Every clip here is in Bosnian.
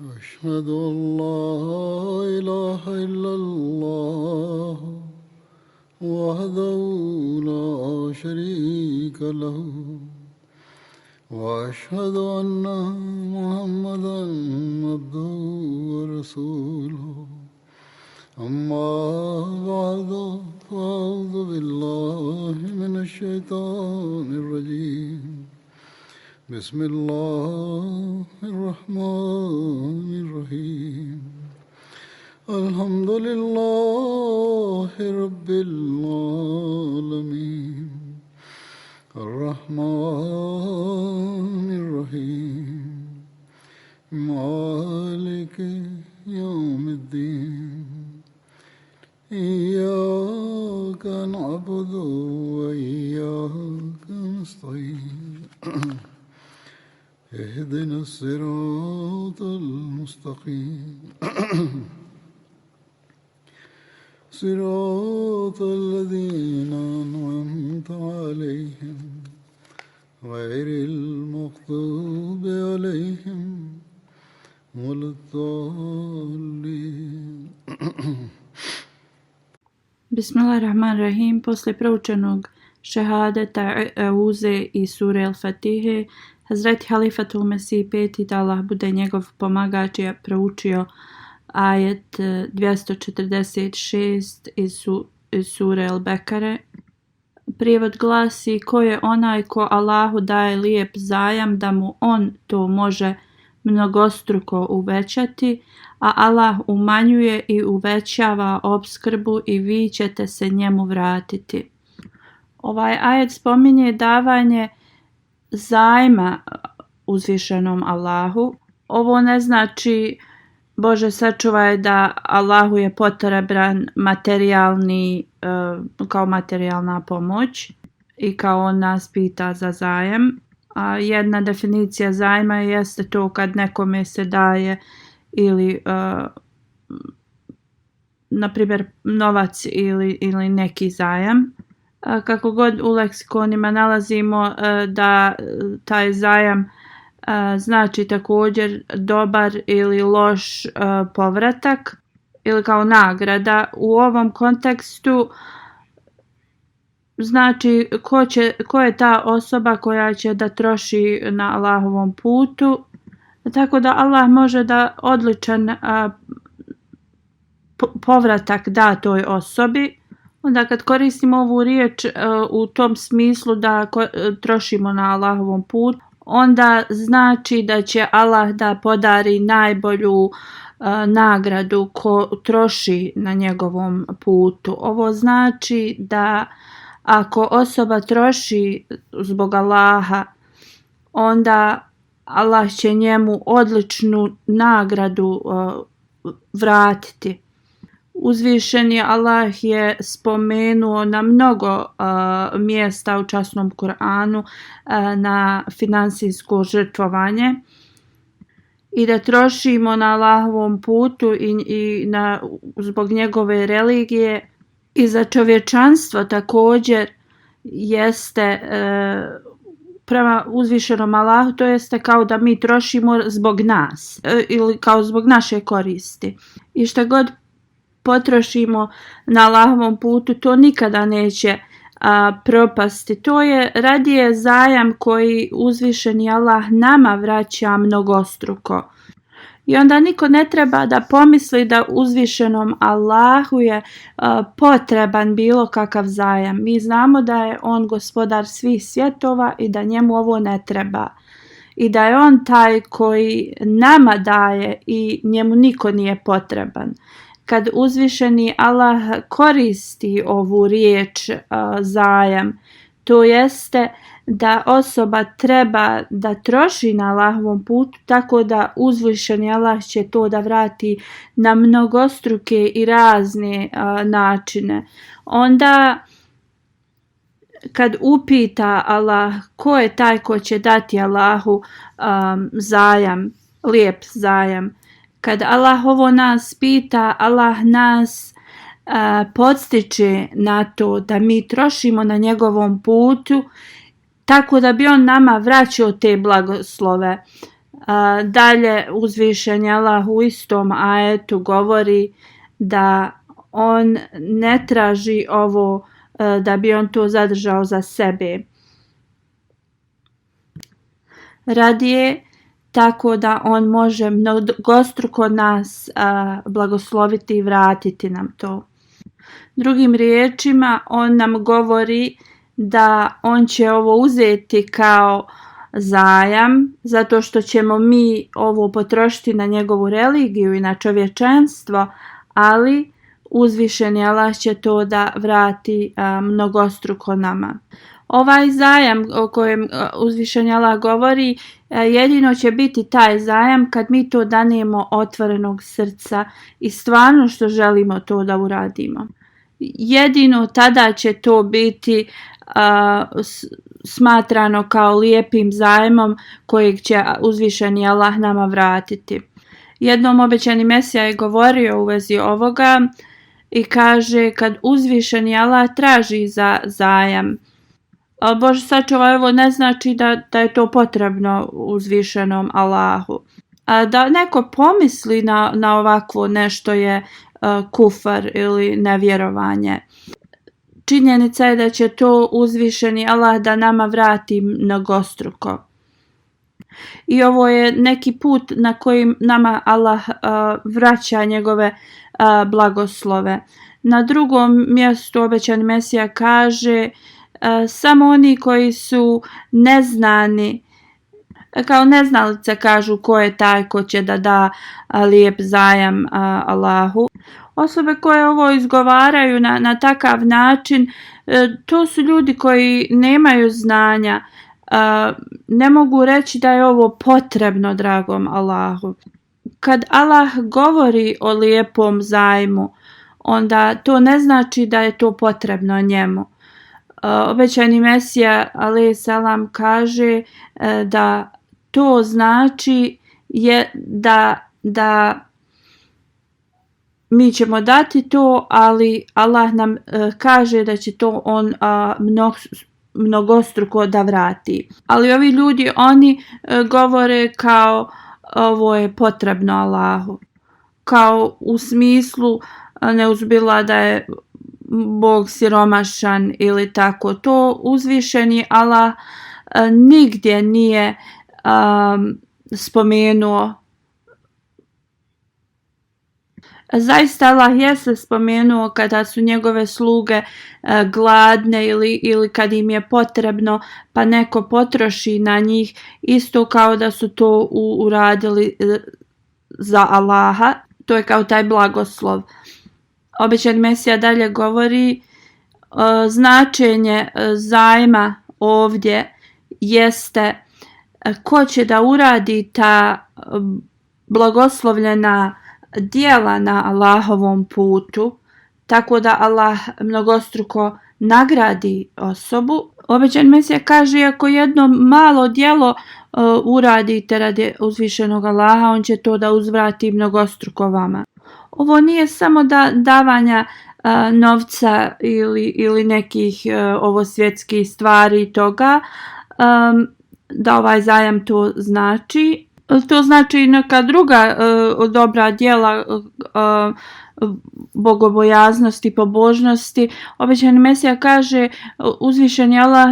أشهد أن لا إله إلا الله وحده لا شريك له وأشهد أن محمدا عبده ورسوله أما بعد فأعوذ بالله من الشيطان الرجيم بسم الله الرحمن الرحيم الحمد لله رب العالمين الرحمن الرحيم مالك يوم الدين إياك نعبد وإياك نستعين اهدنا الصراط المستقيم صراط الذين أنعمت عليهم غير المغضوب عليهم ولا الضالين. Bismillahirrahmanirrahim. Posle proučenog šehadeta, euze i sure al-Fatihe, Hazreti Halifatul Mesih peti, da Allah bude njegov pomagač, je proučio ajet 246 iz sure al-Bekare. Prijevod glasi: ko je onaj ko Allahu daje lijep zajam da mu on to može mnogostruko uvećati, a Allah umanjuje i uvećava opskrbu i vi ćete se njemu vratiti. Ovaj ajet spominje davanje zajma uzvišenom Allahu. Ovo ne znači, Bože sačuvaj, da Allahu je potreban materijalni, kao materijalna pomoć i kao on nas pita za zajam. A jedna definicija zajma jeste to kad nekome se daje ili na primjer novac ili neki zajam. Kako god u leksikonima nalazimo da taj zajam znači također dobar ili loš povratak ili kao nagrada. U ovom kontekstu znači ko je ta osoba koja će da troši na Allahovom putu, tako da Allah može da odličan povratak da toj osobi. Onda kad koristimo ovu riječ u tom smislu da trošimo na Allahovom putu, onda znači da će Allah da podari najbolju nagradu ko troši na njegovom putu. Ovo znači da ako osoba troši zbog Allaha, onda Allah će njemu odličnu nagradu vratiti. Uzvišeni Allah je spomenuo na mnogo mjesta u časnom Kur'anu na finansijsko žrtvovanje i da trošimo na Allahovom putu i zbog njegove religije i za čovječanstvo također jeste prema uzvišenom Allahu, to jeste kao da mi trošimo zbog nas ili kao zbog naše koristi. I šta god potrošimo na Allahovom putu, to nikada neće propasti. To je radije zajam koji uzvišeni Allah nama vraća mnogostruko. I onda niko ne treba da pomisli da uzvišenom Allahu je potreban bilo kakav zajam. Mi znamo da je on gospodar svih svjetova i da njemu ovo ne treba. I da je on taj koji nama daje i njemu niko nije potreban. Kad uzvišeni Allah koristi ovu riječ zajam, to jeste da osoba treba da troši na Allahovom putu, tako da uzvišeni Allah će to da vrati na mnogostruke i razne načine. Onda kad upita Allah ko je taj ko će dati Allahu zajam, lijep zajam, kad Allah ovo nas pita, Allah nas podstiče na to da mi trošimo na njegovom putu tako da bi on nama vraćao te blagoslove. Dalje uzvišeni Allah u istom ajetu govori da on ne traži ovo da bi on to zadržao za sebe. Radije tako da on može mnogostruko nas blagosloviti i vratiti nam to. Drugim riječima, on nam govori da on će ovo uzeti kao zajam, zato što ćemo mi ovo potrošiti na njegovu religiju i na čovječanstvo, ali uzvišeni Allah će to da vrati mnogostruko nama. Ovaj zajam o kojem uzvišeni Allah govori, jedino će biti taj zajam kad mi to danemo otvorenog srca i stvarno što želimo to da uradimo. Jedino tada će to biti smatrano kao lijepim zajmom kojeg će uzvišeni Allah nama vratiti. Jednom obećani Mesija je govorio u vezi ovoga i kaže kad uzvišeni Allah traži za zajam, Bože sačuvaj, ovo ne znači da je to potrebno uzvišenom Allahu. Da neko pomisli na ovakvo nešto je kufar ili nevjerovanje. Činjenica je da će to uzvišeni Allah da nama vrati mnogostruko. I ovo je neki put na kojim nama Allah vraća njegove blagoslove. Na drugom mjestu obećani Mesija kaže samo oni koji su neznani, kao neznalice kažu ko je taj ko će da lijep zajam Allahu. Osobe koje ovo izgovaraju na takav način, to su ljudi koji nemaju znanja, ne mogu reći da je ovo potrebno dragom Allahu. Kad Allah govori o lijepom zajmu, onda to ne znači da je to potrebno njemu. Obećani Mesija alejhi selam kaže da to znači je da mi ćemo dati to, ali Allah nam kaže da će to on mnogostruko da vrati. Ali ovi ljudi, oni govore kao ovo je potrebno Allahu. Kao u smislu neuzbila da je Bog siromašan ili tako. To uzvišeni Allah nigdje nije spomenuo. Zaista Allah je se spomenuo kada su njegove sluge gladne ili kad im je potrebno pa neko potroši na njih, isto kao da su to uradili za Allaha. To je kao taj blagoslov. Obećani Mesija dalje govori značenje zajma ovdje jeste ko će da uradi ta blagoslovljena djela na Allahovom putu, tako da Allah mnogostruko nagradi osobu. Obećani Mesija kaže ako jedno malo djelo uradite radi uzvišenog Allaha, on će to da uzvrati mnogostruko vama. Ovo nije samo davanja novca ili nekih ovosvjetskih stvari i toga, da ovaj zajam to znači. To znači i neka druga dobra djela bogobojaznosti, pobožnosti. Obećani Mesija kaže uzvišeni Allah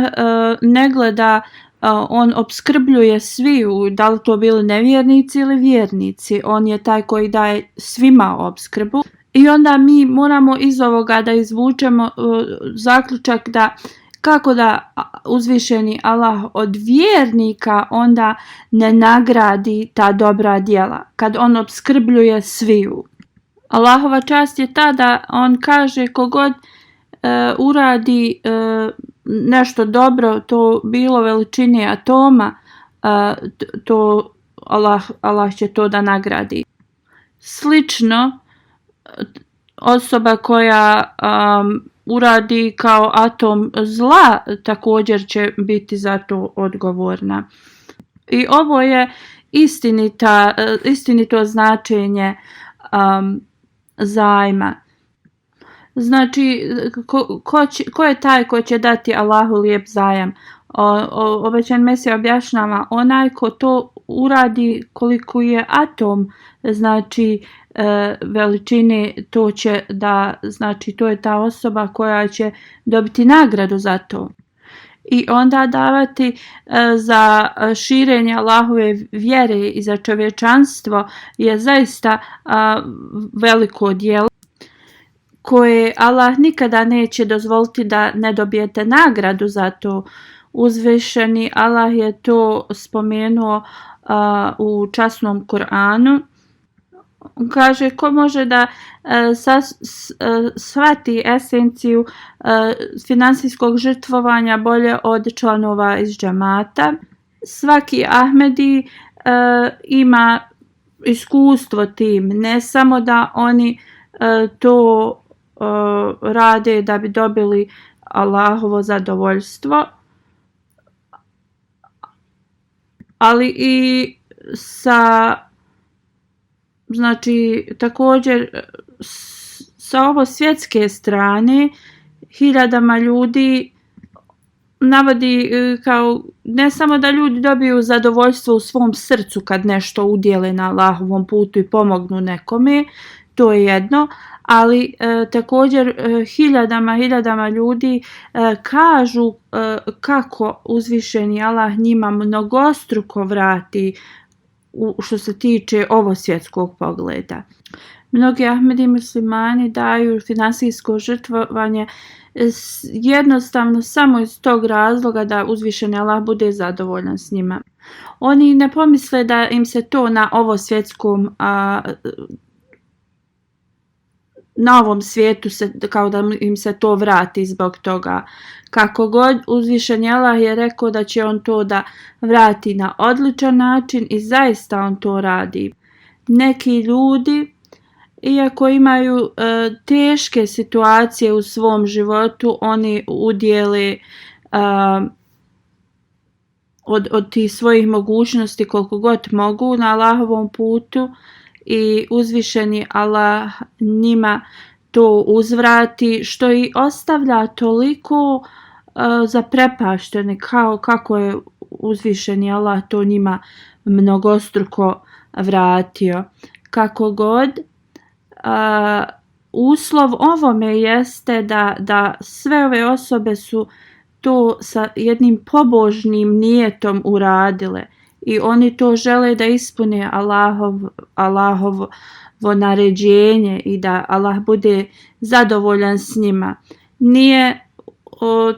ne gleda, on opskrbljuje sviju, da li to bili nevjernici ili vjernici. On je taj koji daje svima opskrbu. I onda mi moramo iz ovoga da izvučemo zaključak da kako da uzvišeni Allah od vjernika onda ne nagradi ta dobra djela, kad on opskrbljuje sviju. Allahova čast je ta da on kaže kogod uradi nešto dobro, to bilo veličine atoma, to Allah će to da nagradi. Slično, osoba koja uradi kao atom zla također će biti za to odgovorna. I ovo je istinito značenje zajma. Znači, ko je taj ko će dati Allahu lijep zajam? Obećani Mesija objašnjava onaj ko to uradi koliko je atom, znači veličine, to će da, znači to je ta osoba koja će dobiti nagradu za to. I onda davati za širenje Allahove vjere i za čovječanstvo je zaista veliko djelo koje Allah nikada neće dozvoliti da ne dobijete nagradu za to. Uzvišeni Allah je to spomenuo u časnom Kur'anu. Kaže, ko može da shvati esenciju finansijskog žrtvovanja bolje od članova iz džamata. Svaki Ahmedi ima iskustvo tim, ne samo da oni to rade da bi dobili Allahovo zadovoljstvo, ali i znači također sa ovo svjetske strane hiljadama ljudi navodi kao ne samo da ljudi dobiju zadovoljstvo u svom srcu kad nešto udjele na Allahovom putu i pomognu nekome, to je jedno, ali također hiljadama ljudi kažu kako uzvišeni Allah njima mnogostruko vrati što se tiče ovo svjetskog pogleda. Mnogi Ahmedi muslimani daju finansijsko žrtvovanje jednostavno samo iz tog razloga da uzvišeni Allah bude zadovoljan s njima. Oni ne pomisle da im se to na ovom svijetu kao da im se to vrati zbog toga. Kako god, uzvišeni Allah je rekao da će on to da vrati na odličan način i zaista on to radi. Neki ljudi, iako imaju teške situacije u svom životu, oni udjele od tih svojih mogućnosti koliko god mogu na Allahovom putu i uzvišeni Allah njima to uzvrati, što i ostavlja toliko zaprepašteni kako je uzvišeni Allah to njima mnogostruko vratio. Kako god, uslov ovome jeste da sve ove osobe su to sa jednim pobožnim nijetom uradile i oni to žele da ispune Allahovo naređenje i da Allah bude zadovoljan s njima.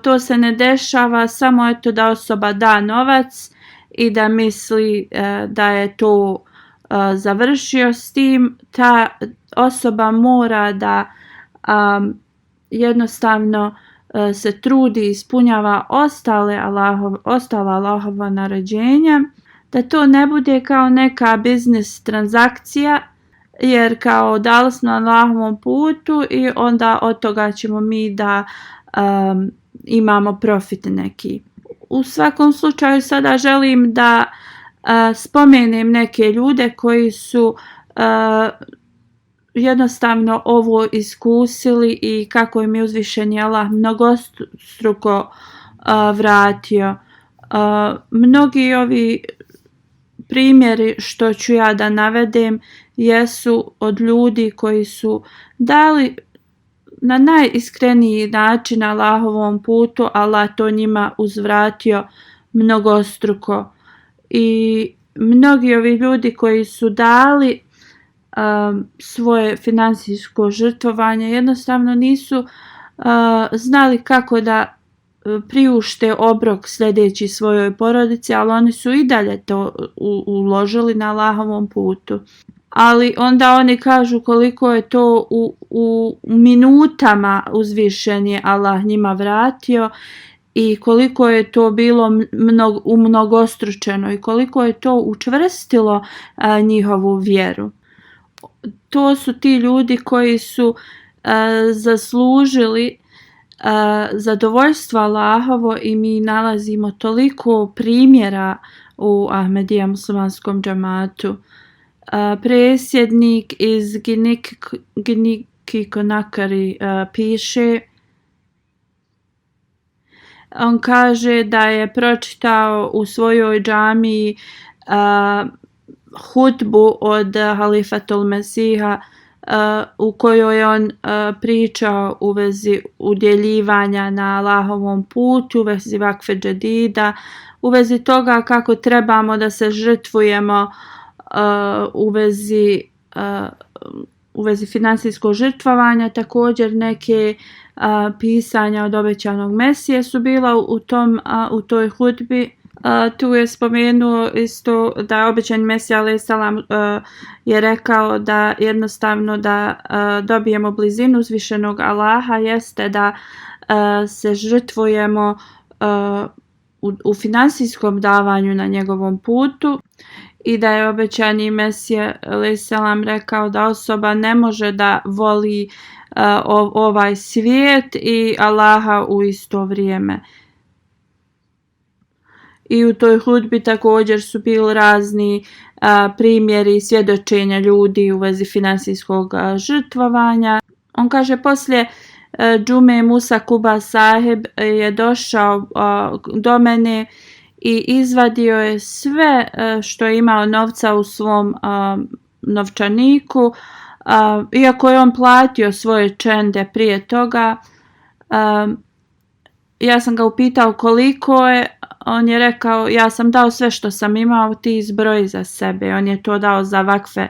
To se ne dešava samo eto da osoba da novac i da misli da je to završio s tim. Ta osoba mora da jednostavno se trudi i ispunjava ostala Allahova naređenja, da to ne bude kao neka biznis transakcija, jer kao dali smo Allahovom putu i onda od toga ćemo mi da imamo profit neki. U svakom slučaju sada želim da spomenem neke ljude koji su jednostavno ovo iskusili i kako im je uzvišeni Allah mnogostruko vratio. Mnogi ovi primjeri što ću ja da navedem jesu od ljudi koji su dali na najiskreniji način Allahovom putu, Allah to njima uzvratio mnogostruko. I mnogi ovi ljudi koji su dali svoje finansijsko žrtvovanje jednostavno nisu znali kako da priušte obrok sljedeći svojoj porodici, ali oni su i dalje to uložili na Allahovom putu. Ali onda oni kažu koliko je to u minutama uzvišeni Allah njima vratio i koliko je to bilo umnogostručeno i koliko je to učvrstilo njihovu vjeru. To su ti ljudi koji su zaslužili zadovoljstvo Allahovo i mi nalazimo toliko primjera u Ahmedija muslimanskom džamatu. Presjednik iz Giniki Konakari piše, on kaže da je pročitao u svojoj džamiji hutbu od Halifatul Mesiha u kojoj je on pričao u vezi udjeljivanja na Allahovom putu, u vezi vakfe džedida, u vezi toga kako trebamo da se žrtvujemo u vezi financijskog žrtvovanja. Također neke pisanja od obećanog Mesije su bila u toj hudbi. Tu je spomenuo isto da je obećani Mesija alejhi selam je rekao da jednostavno da dobijemo blizinu uzvišenog Allaha jeste da se žrtvujemo u finansijskom davanju na njegovom putu, i da je obećani Mesija alejhi selam rekao da osoba ne može da voli ovaj svijet i Allaha u isto vrijeme. I u toj hudbi također su bili razni primjeri svjedočenja ljudi u vezi finansijskog žrtvovanja. On kaže poslije džume Musa Kuba sahib je došao do mene i izvadio je sve što je imao novca u svom novčaniku, iako je on platio svoje čende prije toga. Ja sam ga upitao koliko je. On je rekao, ja sam dao sve što sam imao, ti izbroji za sebe. On je to dao za vakfe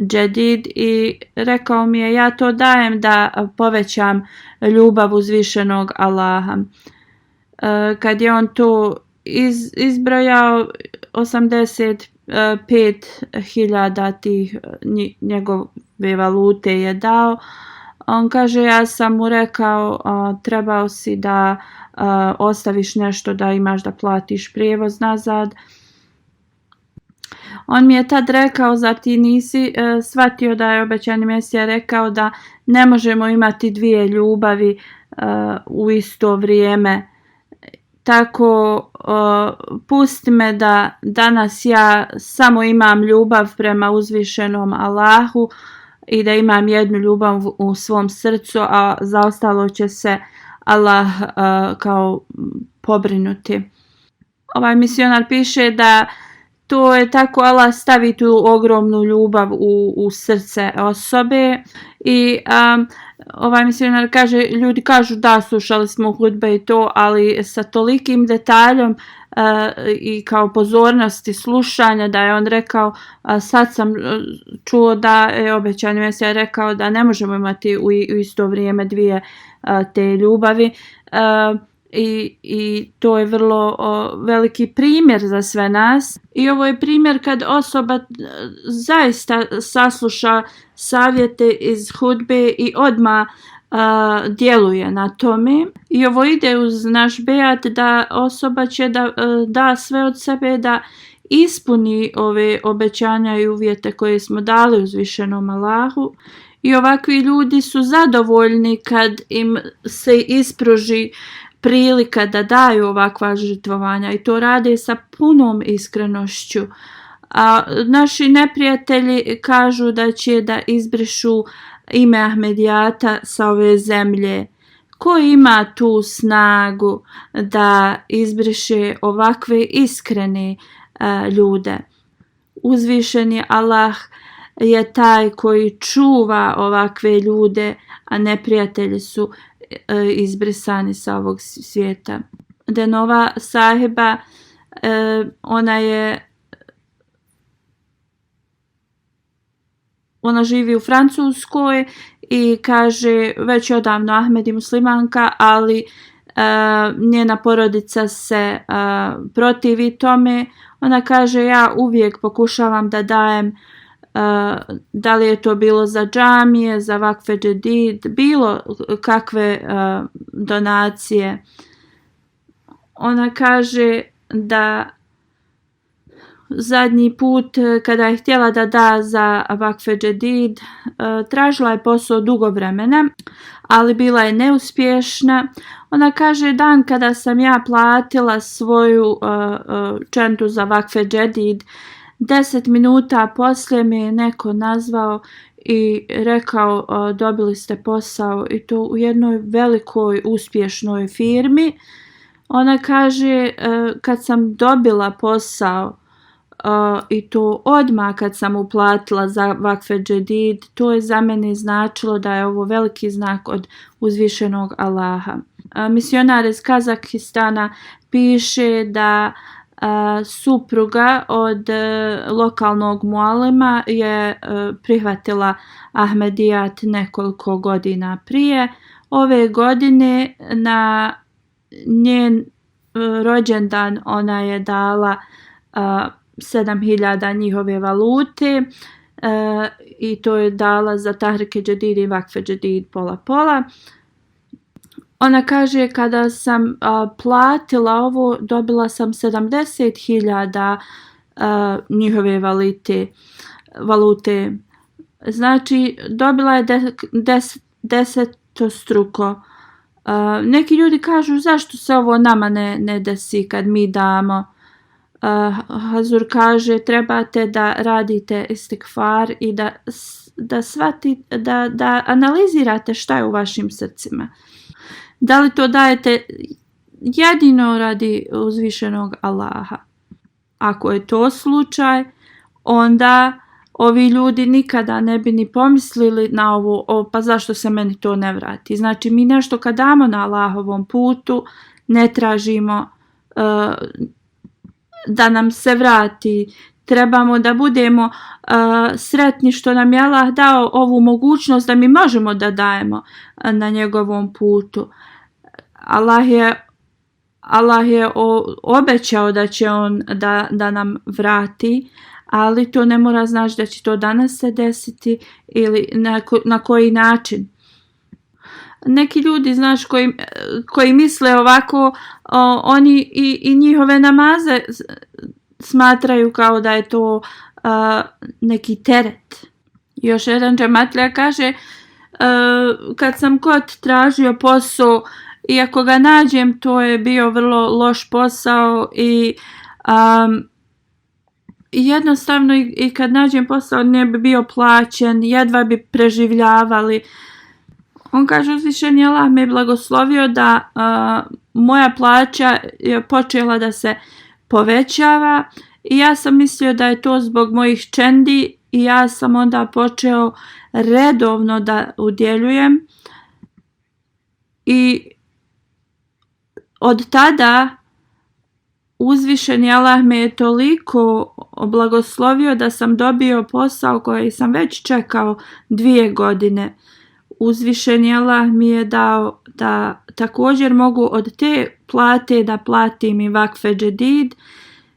džedid i rekao mi je, ja to dajem da povećam ljubav uzvišenog Allaha. Kad je on to izbrojao, 85.000 tih njegove valute je dao. On kaže, ja sam mu rekao, trebao si da ostaviš nešto da imaš da platiš prijevoz nazad. On mi je tad rekao, zar ti nisi shvatio da je obećani Mesija rekao da ne možemo imati dvije ljubavi u isto vrijeme. Tako pusti me da danas ja samo imam ljubav prema uzvišenom Allahu i da imam jednu ljubav u svom srcu, a za ostalo će se Allah kao pobrinuti. Ovaj misionar piše da to je tako, Allah stavi tu ogromnu ljubav u srce osobe i ovaj misionar kaže, ljudi kažu da slušali smo hudbe i to, ali sa tolikim detaljom i kao pozornosti slušanja da je on rekao, sad sam čuo da je obećani Mesija rekao da ne možemo imati u isto vrijeme dvije te ljubavi. I to je vrlo veliki primjer za sve nas. I ovo je primjer kad osoba zaista sasluša savjete iz hudbe i odmah djeluje na tome. I ovo ide uz naš bejat da osoba će da sve od sebe da ispuni ove obećanja i uvjete koje smo dali uzvišenom Allahu. I ovakvi ljudi su zadovoljni kad im se ispruži prilika da daju ovakva žrtvovanja i to rade sa punom iskrenošću. A naši neprijatelji kažu da će da izbrišu ime Ahmedijata sa ove zemlje. Ko ima tu snagu da izbriše ovakve iskrene ljude? Uzvišeni Allah je taj koji čuva ovakve ljude, a neprijatelji su izbrisani sa ovog svijeta. Denova sahiba, ona živi u Francuskoj i kaže već odavno Ahmed i muslimanka, ali njena porodica se protivi tome. Ona kaže, ja uvijek pokušavam da dajem, da li je to bilo za džamije, za vakfe džedid, bilo kakve donacije. Ona kaže da zadnji put kada je htjela da da za vakfe džedid, tražila je posao dugo vremena, ali bila je neuspješna. Ona kaže, dan kada sam ja platila svoju čentu za vakfe džedid, 10 minuta poslije me je neko nazvao i rekao, dobili ste posao, i to u jednoj velikoj uspješnoj firmi. Ona kaže, kad sam dobila posao, i to odmah kad sam uplatila za Vakfe Džedid. To je za mene značilo da je ovo veliki znak od uzvišenog Allaha. Misionar iz Kazahistana piše da supruga od lokalnog mualima je prihvatila Ahmedijat nekoliko godina prije. Ove godine na njen rođendan ona je dala 7.000 njihove valute i to je dala za Tahrike Džedid i Vakfe Džedid pola. Ona kaže kada sam platila ovo dobila sam 70.000 njihove valute. Znači dobila je desetostruko. Neki ljudi kažu zašto se ovo nama ne desi kad mi damo. Hazur kaže trebate da radite istikfar i da shvatite, da analizirate šta je u vašim srcima. Da li to dajete jedino radi uzvišenog Allaha? Ako je to slučaj, onda ovi ljudi nikada ne bi ni pomislili na ovo, pa zašto se meni to ne vrati. Znači mi nešto kad damo na Allahovom putu ne tražimo da nam se vrati. Trebamo da budemo sretni što nam je Allah dao ovu mogućnost da mi možemo da dajemo na njegovom putu. Allah je obećao da će on da nam vrati, ali to ne mora znači da će to danas se desiti ili na koji način. Neki ljudi, znaš, koji misle ovako, oni i njihove namaze smatraju kao da je to neki teret. Još jedan džematlija kaže, kad sam god tražio posao i ako ga nađem, to je bio vrlo loš posao i jednostavno i kad nađem posao ne bi bio plaćen, jedva bi preživljavali. On kaže, uzvišeni Allah me je blagoslovio da moja plaća je počela da se povećava i ja sam mislio da je to zbog mojih čendi i ja sam onda počeo redovno da udjeljujem i od tada uzvišeni Allah me je toliko blagoslovio da sam dobio posao koji sam već čekao 2 godine. Uzvišeni Allah mi je dao da također mogu od te plate da platim i Vakfe Džedid.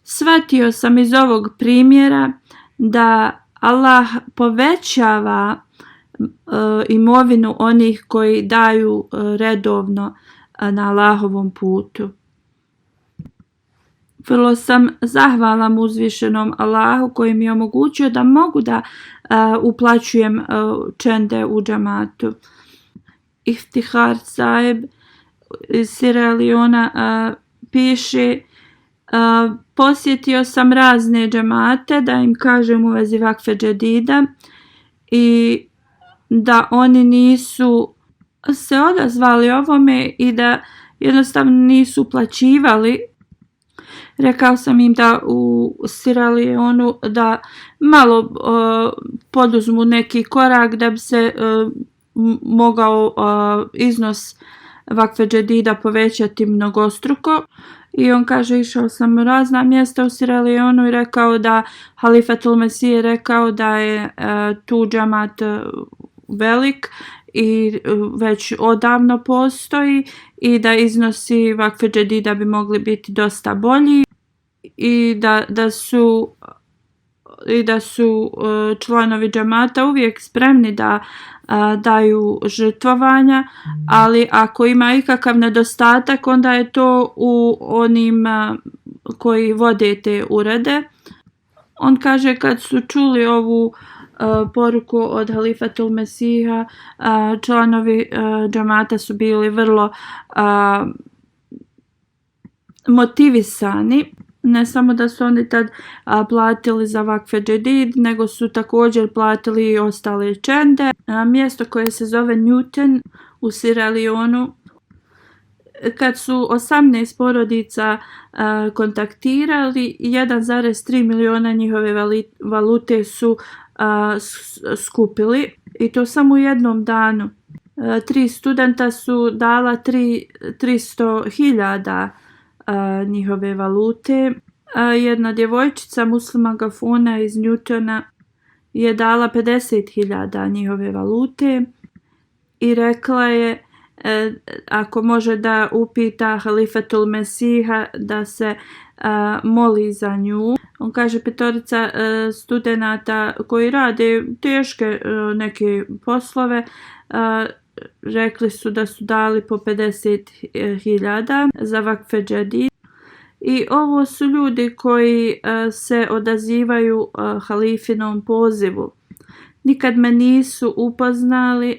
Shvatio sam iz ovog primjera da Allah povećava imovinu onih koji daju redovno na Allahovom putu. Vrlo sam zahvalan uzvišenom Allahu koji mi je omogućio da mogu da uplaćujem čende u džamatu. Iftihar Saib iz Sierra Leona piše, posjetio sam razne džamate da im kažem u vezi Vakfe Džedida i da oni nisu se odazvali ovome i da jednostavno nisu uplaćivali. Rekao sam im da u Sierra Leonu da malo poduzmu neki korak da bi se mogao iznos Vakfe Džedida povećati mnogostruko. I on kaže, išao sam u razna mjesta u Sierra Leonu i rekao da Halifatul Mesih je rekao da je tu džamat velik i već odavno postoji i da iznosi Vakfe Džedida bi mogli biti dosta bolji i da su članovi džamata uvijek spremni da daju žrtvovanja, ali ako ima ikakav nedostatak onda je to u onim koji vode te urede. On kaže kad su čuli ovu poruku od Halifatul Mesiha, članovi džamata su bili vrlo motivisani. Ne samo da su oni tad platili za Vakfe Džedid, nego su također platili i ostale čende. Mjesto koje se zove Newton u Sierra Leonu kad su 18 porodica kontaktirali, 1,3 miliona njihove valute su skupili i to samo u jednom danu. 3 studenta su dala 300.000 njihove valute. Jedna djevojčica Muslima Gafuna iz Newtona je dala 50.000 njihove valute i rekla je ako može da upita Halifatul Mesiha da se moli za nju. On kaže 5 studenata koji rade teške neke poslove rekli su da su dali po 50.000 za vakfe džedid. I ovo su ljudi koji se odazivaju halifinom pozivu. Nikad me nisu upoznali,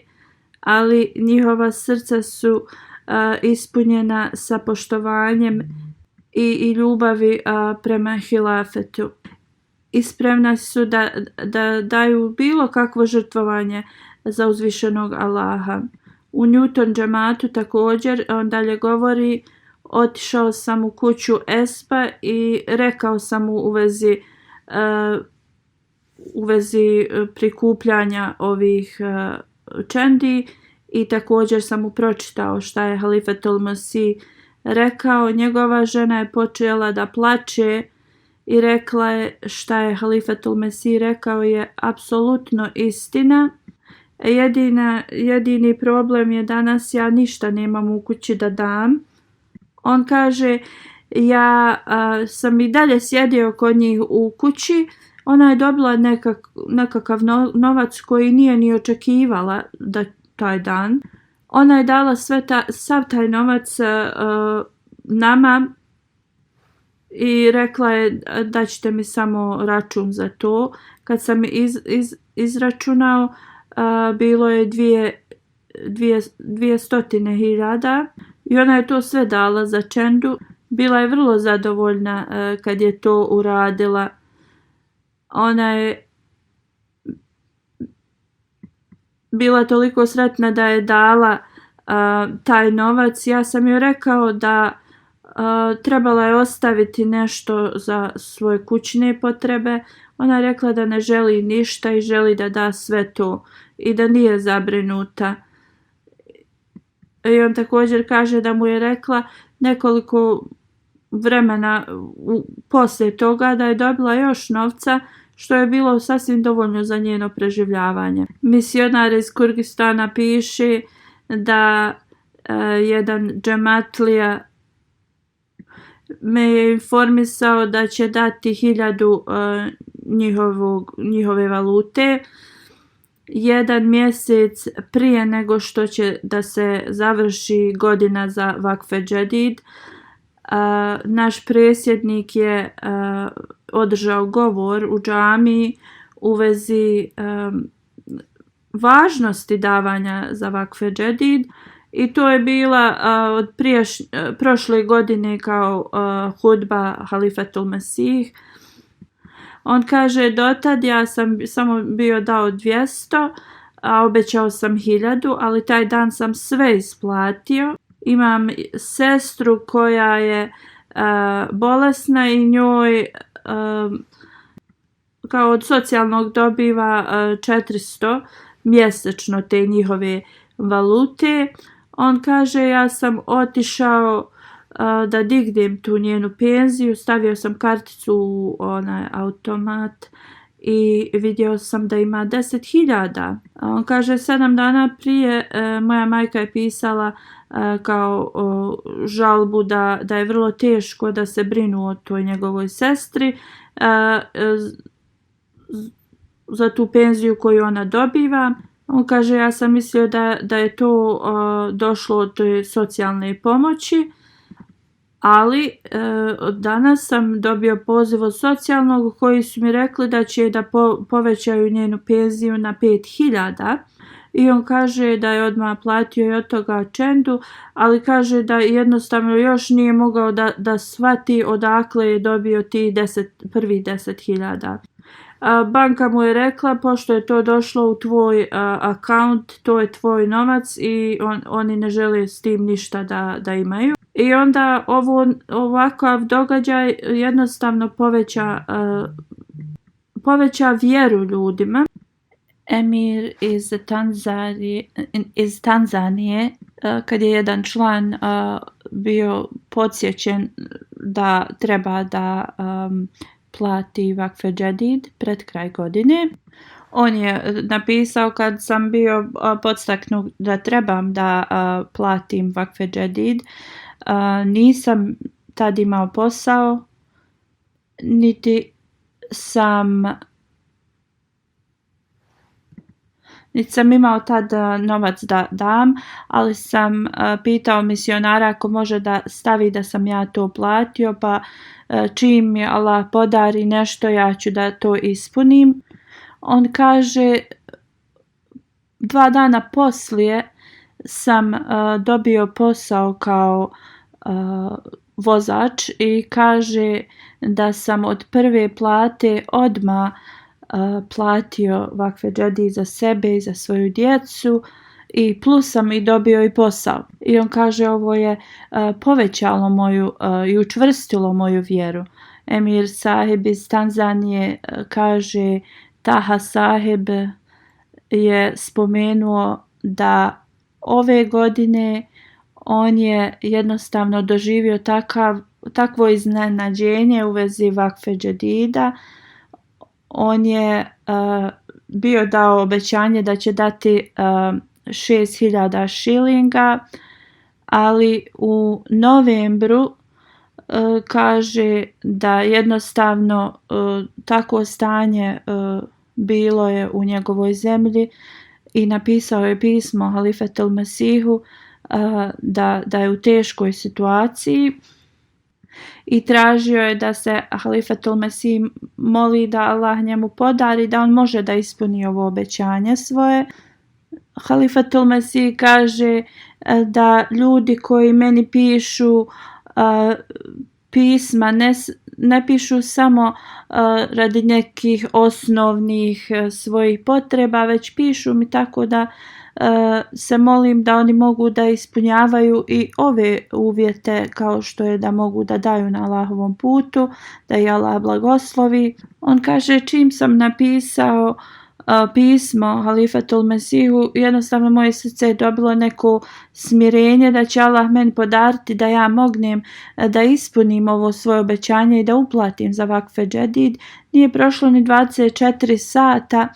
ali njihova srca su ispunjena sa poštovanjem i ljubavi prema hilafetu. I spremna su da daju bilo kakvo žrtvovanje za uzvišenog Allaha. U Newton džematu također, on dalje govori, otišao sam u kuću Espa i rekao sam mu u vezi prikupljanja ovih čendi i također sam mu pročitao šta je Halifatul Mesih rekao. Njegova žena je počela da plače i rekla je šta je Halifatul Mesih rekao je apsolutno istina. Jedini problem je danas ja ništa nemam u kući da dam. On kaže ja sam i dalje sjedio kod njih u kući. Ona je dobila nekakav novac koji nije ni očekivala da taj dan. Ona je dala sav taj novac nama i rekla je da ćete mi samo račun za to. Kad sam izračunao bilo je 200.000 i ona je to sve dala za čendu. Bila je vrlo zadovoljna kad je to uradila. Ona je bila toliko sretna da je dala taj novac. Ja sam joj rekao da trebala je ostaviti nešto za svoje kućne potrebe. Ona je rekla da ne želi ništa i želi da da sve to i da nije zabrinuta. I on također kaže da mu je rekla nekoliko vremena poslije toga da je dobila još novca što je bilo sasvim dovoljno za njeno preživljavanje. Misionar iz Kurgistana piše da jedan džematlija me je informisao da će dati 1.000 njihove valute 1 mjesec prije nego što će da se završi godina za vakfe džedid. Naš predsjednik je održao govor u džamiji u vezi važnosti davanja za vakfe džedid i to je bila od prošle godine kao hudba Halifatul Mesih. On kaže dotad ja sam samo bio dao 200, a obećao sam 1.000, ali taj dan sam sve isplatio. Imam sestru koja je bolesna i njoj kao od socijalnog dobiva 400 mjesečno te njihove valute. On kaže ja sam otišao da dignem tu njenu penziju, stavio sam karticu u onaj automat i vidio sam da ima 10.000. On kaže 7 dana prije moja majka je pisala kao žalbu da je vrlo teško da se brinu o toj njegovoj sestri za tu penziju koju ona dobiva. On kaže ja sam mislio da je to došlo od toj socijalne pomoći, ali danas sam dobio poziv od socijalnog koji su mi rekli da će da povećaju njenu penziju na 5.000 i on kaže da je odmah platio i od toga čendu, ali kaže da jednostavno još nije mogao da shvati odakle je dobio ti prvih 10.000. banka mu je rekla pošto je to došlo u tvoj akaunt, to je tvoj novac i oni ne žele s tim ništa da imaju. I onda ovakav događaj jednostavno poveća vjeru ljudima. Emir iz Tanzanije, kad je jedan član bio podsjećen da treba da plati vakfe džedid pred kraj godine, on je napisao kad sam bio podstaknut da trebam da platim vakfe džedid, nisam tad imao posao, niti sam imao tad novac da dam, ali sam pitao misionara ako može da stavi da sam ja to platio, pa čim mi Allah podari nešto ja ću da to ispunim. On kaže 2 dana poslije sam dobio posao kao vozač i kaže da sam od prve plate odmah platio vakfe džedid za sebe i za svoju djecu i plus sam i dobio i posao. I on kaže ovo je povećalo moju i učvrstilo moju vjeru. Emir sahib iz Tanzanije kaže Taha sahib je spomenuo da ove godine on je jednostavno doživio takvo iznenađenje u vezi vakfe džedida. On je bio dao obećanje da će dati 6.000 šilinga, ali u novembru kaže da jednostavno takvo stanje bilo je u njegovoj zemlji i napisao je pismo Halifetul Mesihu da je u teškoj situaciji i tražio je da se Halifetul Mesih moli da Allah njemu podari da on može da ispuni ovo obećanje svoje. Halifetul Mesih kaže da ljudi koji meni pišu pisma ne pišu samo radi nekih osnovnih svojih potreba, već pišu mi tako da se molim da oni mogu da ispunjavaju i ove uvjete kao što je da mogu da daju na Allahovom putu, da ih Allah blagoslovi. On kaže čim sam napisao pismo Halifetul Mesihu, jednostavno moje srce je dobilo neko smirenje da će Allah meni podariti da ja mognem da ispunim ovo svoje obećanje i da uplatim za vakfe džedid. Nije prošlo ni 24 sata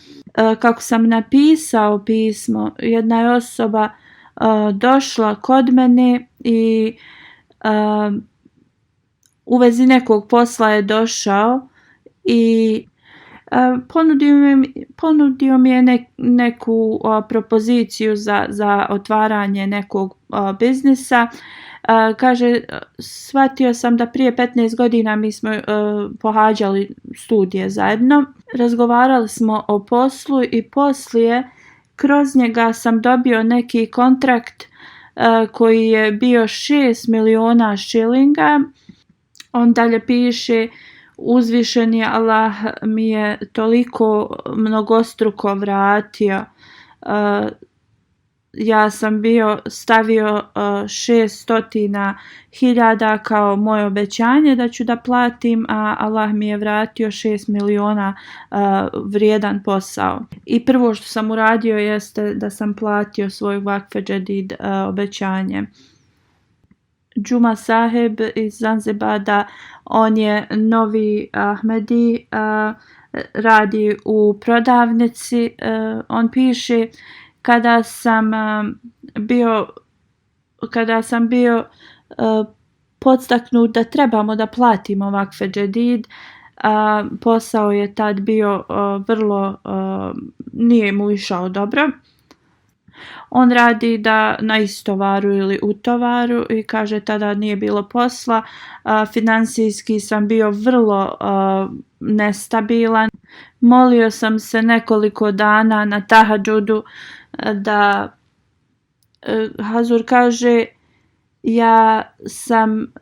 kako sam napisao pismo, jedna je osoba došla kod mene i u vezi nekog posla je došao i ponudio mi je neku propoziciju za otvaranje nekog biznisa. Kaže, shvatio sam da prije 15 godina mi smo pohađali studije zajedno. Razgovarali smo o poslu i poslije kroz njega sam dobio neki kontrakt koji je bio 6 miliona šilinga. On dalje piše uzvišeni Allah mi je toliko mnogostruko vratio. Ja sam stavio 600.000 kao moje obećanje da ću da platim, a Allah mi je vratio 6 miliona vrijedan posao. I prvo što sam uradio jeste da sam platio svoj vakfe džedid obećanje. Džuma sahib iz Zanzibada, on je novi Ahmedi, radi u prodavnici. On piše kada sam bio podstaknut da trebamo da platimo vakfe džedid, posao je tad bio vrlo, nije mu išao dobro. On radi na istovaru ili utovaru i kaže tada nije bilo posla, financijski sam bio vrlo nestabilan. Molio sam se nekoliko dana na tahadžudu da Hazur kaže ja sam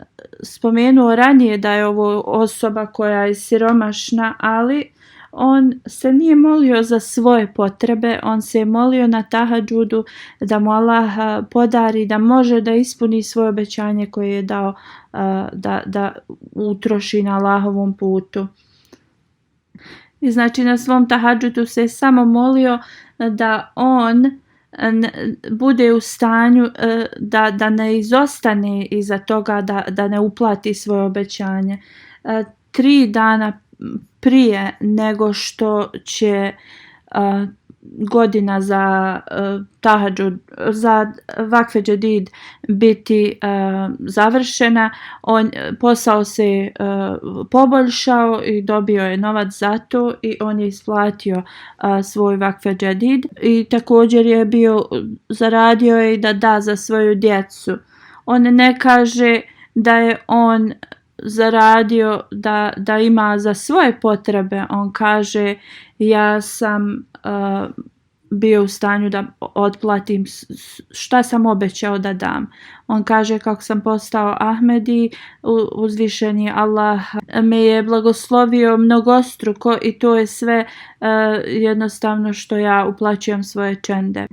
spomenuo ranije da je ovo osoba koja je siromašna, ali On se nije molio za svoje potrebe, on se je molio na tahadžudu da mu Allah podari da može da ispuni svoje obećanje koje je dao da utroši na Allahovom putu. I znači na svom tahadžudu se je samo molio da on bude u stanju da ne izostane iza toga, da ne uplati svoje obećanje. 3 dana prije nego što će godina za tahadžud, za vakfe džedid biti završena, posao se poboljšao i dobio je novac za to i on je isplatio svoj vakfe džedid i također je zaradio je i da da za svoju djecu. On ne kaže da je on zaradio da ima za svoje potrebe, on kaže ja sam bio u stanju da otplatim šta sam obećao da dam. On kaže kako sam postao Ahmedi, uzvišeni Allah me je blagoslovio mnogostruko i to je sve jednostavno što ja uplaćujem svoje čende.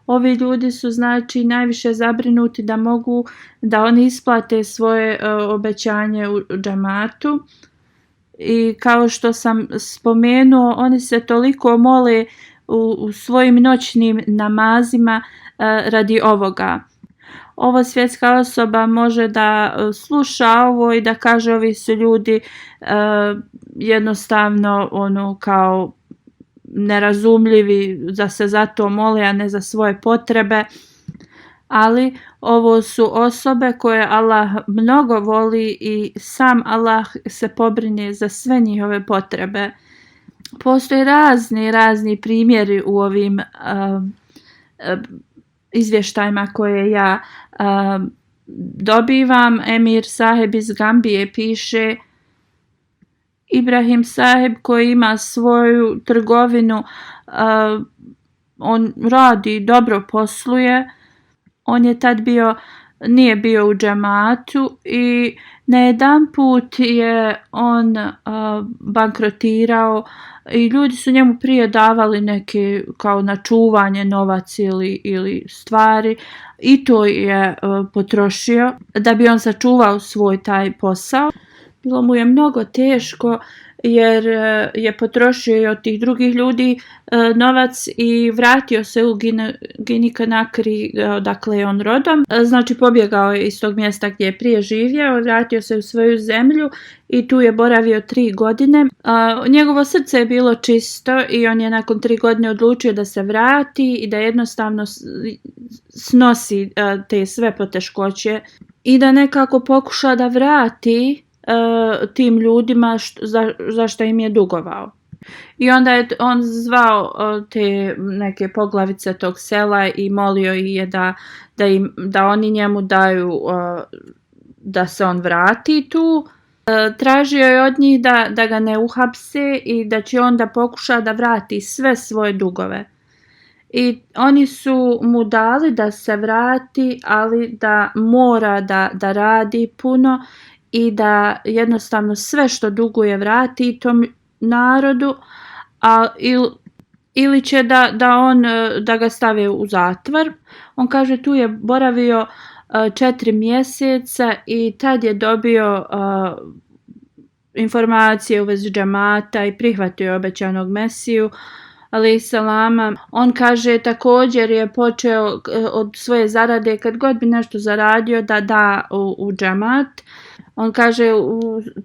Ovi ljudi su znači najviše zabrinuti da mogu da oni isplate svoje obećanje u džematu i kao što sam spomenuo, oni se toliko mole u svojim noćnim namazima radi ovoga. Ova svjetska osoba može da sluša ovo i da kaže ovi su ljudi jednostavno kao nerazumljivi, da se zato mole, a ne za svoje potrebe. Ali ovo su osobe koje Allah mnogo voli i sam Allah se pobrine za sve njihove potrebe. Postoje razni primjeri u ovim izvještajima koje ja dobivam. Emir Saheb iz Gambije piše: Ibrahim Saheb koji ima svoju trgovinu, on radi, dobro posluje. On je tad nije bio u džematu i na jedan put je on bankrotirao i ljudi su njemu prije davali neke kao na čuvanje novac ili stvari i to je potrošio da bi on sačuvao svoj taj posao. Bilo mu je mnogo teško jer je potrošio i od tih drugih ljudi novac i vratio se u Gini Conakry, odakle je on rodom. Znači pobjegao je iz tog mjesta gdje je prije živjeo, vratio se u svoju zemlju i tu je boravio 3 godine. Njegovo srce je bilo čisto i on je nakon 3 godine odlučio da se vrati i da jednostavno snosi te sve poteškoće i da nekako pokuša da vrati tim ljudima za što im je dugovao. I onda je on zvao te neke poglavice tog sela i molio je da oni njemu daju da se on vrati tu. Tražio je od njih da ga ne uhapse i da će onda pokuša da vrati sve svoje dugove. I oni su mu dali da se vrati, ali da mora da radi puno i da jednostavno sve što duguje vrati tom narodu, ili će da ga stave u zatvor. On kaže tu je boravio 4 mjeseca i tad je dobio informacije u vezi džamata i prihvatio obećanog Mesiju alejhi selama. On kaže također je počeo od svoje zarade kad god bi nešto zaradio da u džamat. On kaže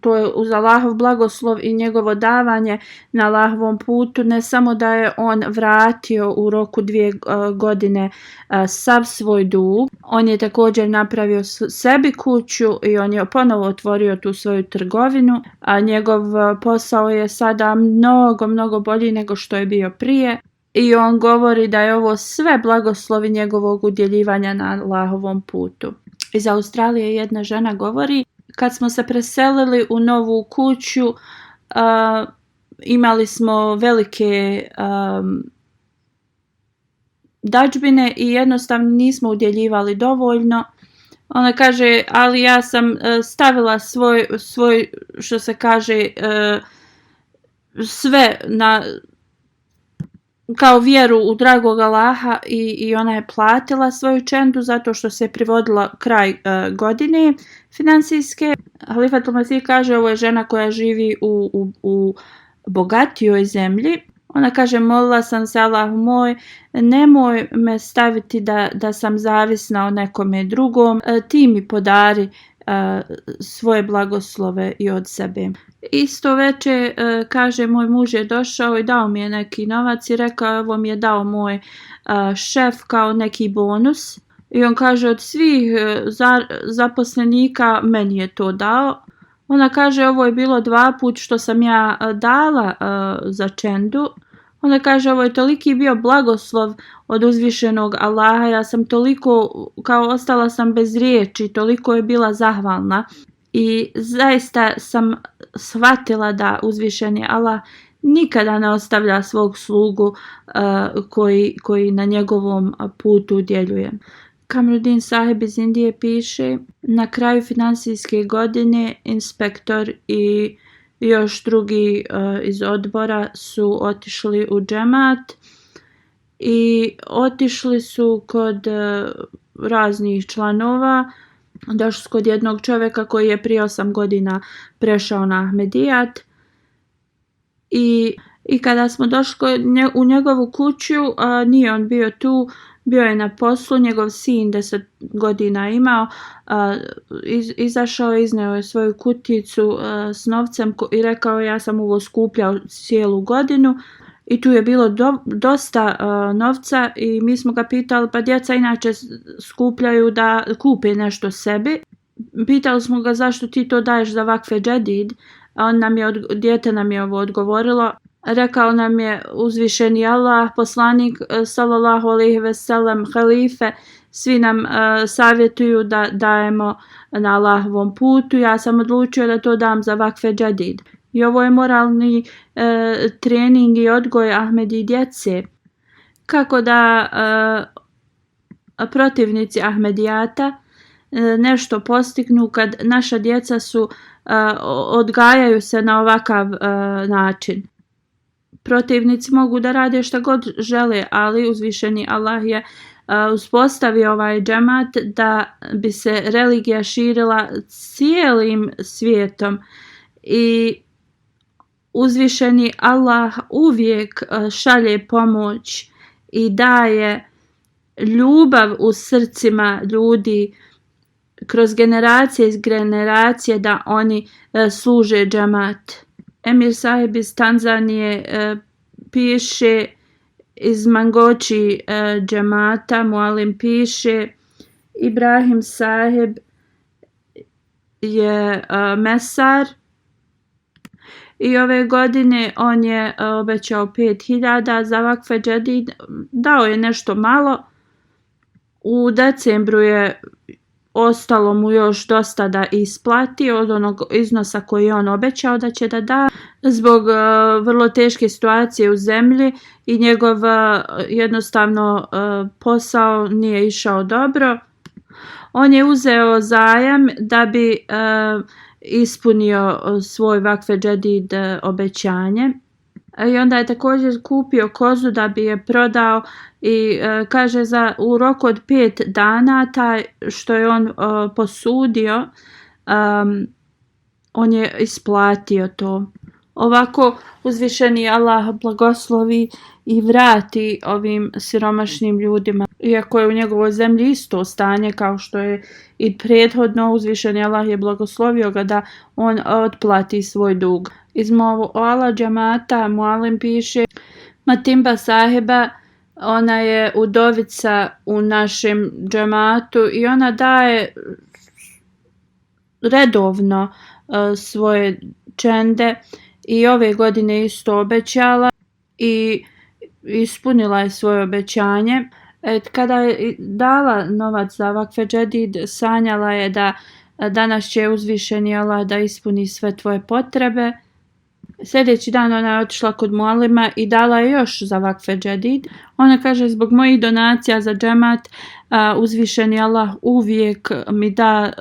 to je uz Allahov blagoslov i njegovo davanje na Allahovom putu, ne samo da je on vratio u roku 2 godine sav svoj dug, on je također napravio sebi kuću i on je ponovo otvorio tu svoju trgovinu, a njegov posao je sada mnogo bolji nego što je bio prije. I on govori da je ovo sve blagoslovi njegovog udjeljivanja na Allahovom putu. Iz Australije jedna žena govori: kad smo se preselili u novu kuću, imali smo velike dadžbine i jednostavno nismo udjeljivali dovoljno. Ona kaže, ali ja sam stavila svoj što se kaže, sve kao vjeru u dragog Allaha i ona je platila svoju čendu zato što se privodila kraj godine finansijske. Halifatul Masih kaže, ovo je žena koja živi u bogatijoj zemlji. Ona kaže, molila sam se, Allahu moj, nemoj me staviti da sam zavisna o nekome drugom, ti mi podari svoje blagoslove i od sebe. Isto veče, kaže, moj muž je došao i dao mi je neki novac i rekao, ovo mi je dao moj šef kao neki bonus. I on kaže, od svih zaposlenika meni je to dao. Ona kaže, ovo je bilo 2 puta što sam ja dala za čendu. Ona kaže, ovo je toliki bio blagoslov od uzvišenog Allaha, ja sam toliko, kao ostala sam bez riječi, toliko je bila zahvalna. I zaista sam shvatila da uzvišeni Allah nikada ne ostavlja svog slugu koji na njegovom putu djeljuje. Kamruddin Sahib iz Indije piše, na kraju finansijske godine inspektor i još drugi iz odbora su otišli u džemat i otišli su kod raznih članova. Došli su kod jednog čovjeka koji je prije 8 godina prešao na Ahmedijat i kada smo došli u njegovu kuću, nije on bio tu, bio je na poslu, njegov sin 10 godina imao, izašao je, izneo je svoju kuticu s novcem i rekao, ja sam ovo skupljao cijelu godinu i tu je bilo dosta novca i mi smo ga pitali, pa djeca inače skupljaju da kupe nešto sebi. Pitali smo ga, zašto ti to daješ za vakfe džedid, a dijete nam je ovo odgovorilo. Rekao nam je uzvišeni Allah, poslanik sallallahu alejhi ve sellem, halife, svi nam savjetuju da dajemo na Allahovom putu. Ja sam odlučio da to dam za vakfe džedid. I ovo je moralni trening i odgoj Ahmedi djece. Kako da protivnici Ahmedijata nešto postignu kad naša djeca odgajaju se na ovakav način. Protivnici mogu da rade šta god žele, ali uzvišeni Allah je uspostavio ovaj džemat da bi se religija širila cijelim svijetom i uzvišeni Allah uvijek šalje pomoć i daje ljubav u srcima ljudi kroz generacije iz generacije da oni služe džemat. Emir Sahib iz Tanzanije piše, iz Mangoči džemata Mualim piše, Ibrahim Sahib je mesar i ove godine on je obećao 5.000 za vakfe džedid, dao je nešto malo. U decembru je ostalo mu još dosta da isplati od onog iznosa koji je on obećao da će da da. Zbog vrlo teške situacije u zemlji i njegov jednostavno posao nije išao dobro. On je uzeo zajam da bi ispunio svoj vakfe džedid obećanje. I onda je također kupio kozu da bi je prodao i kaže u roku od 5 dana taj što je on posudio, on je isplatio to. Ovako uzvišeni Allah blagoslovi i vrati ovim siromašnim ljudima. Iako je u njegovoj zemlji isto stanje kao što je i prethodno, uzvišeni Allah je blagoslovio ga da on otplati svoj dug. Iz Moala džamata Mualim piše, Matimba sahiba, ona je udovica u našem džamatu i ona daje redovno svoje čende i ove godine isto obećala i ispunila je svoje obećanje. Kada je dala novac za vakfe džedid, sanjala je da danas će uzvišeni Allah da ispuni sve tvoje potrebe. Sljedeći dan ona je otišla kod mualima i dala je još za vakfe džedid. Ona kaže, zbog mojih donacija za džemat uzvišeni Allah uvijek mi da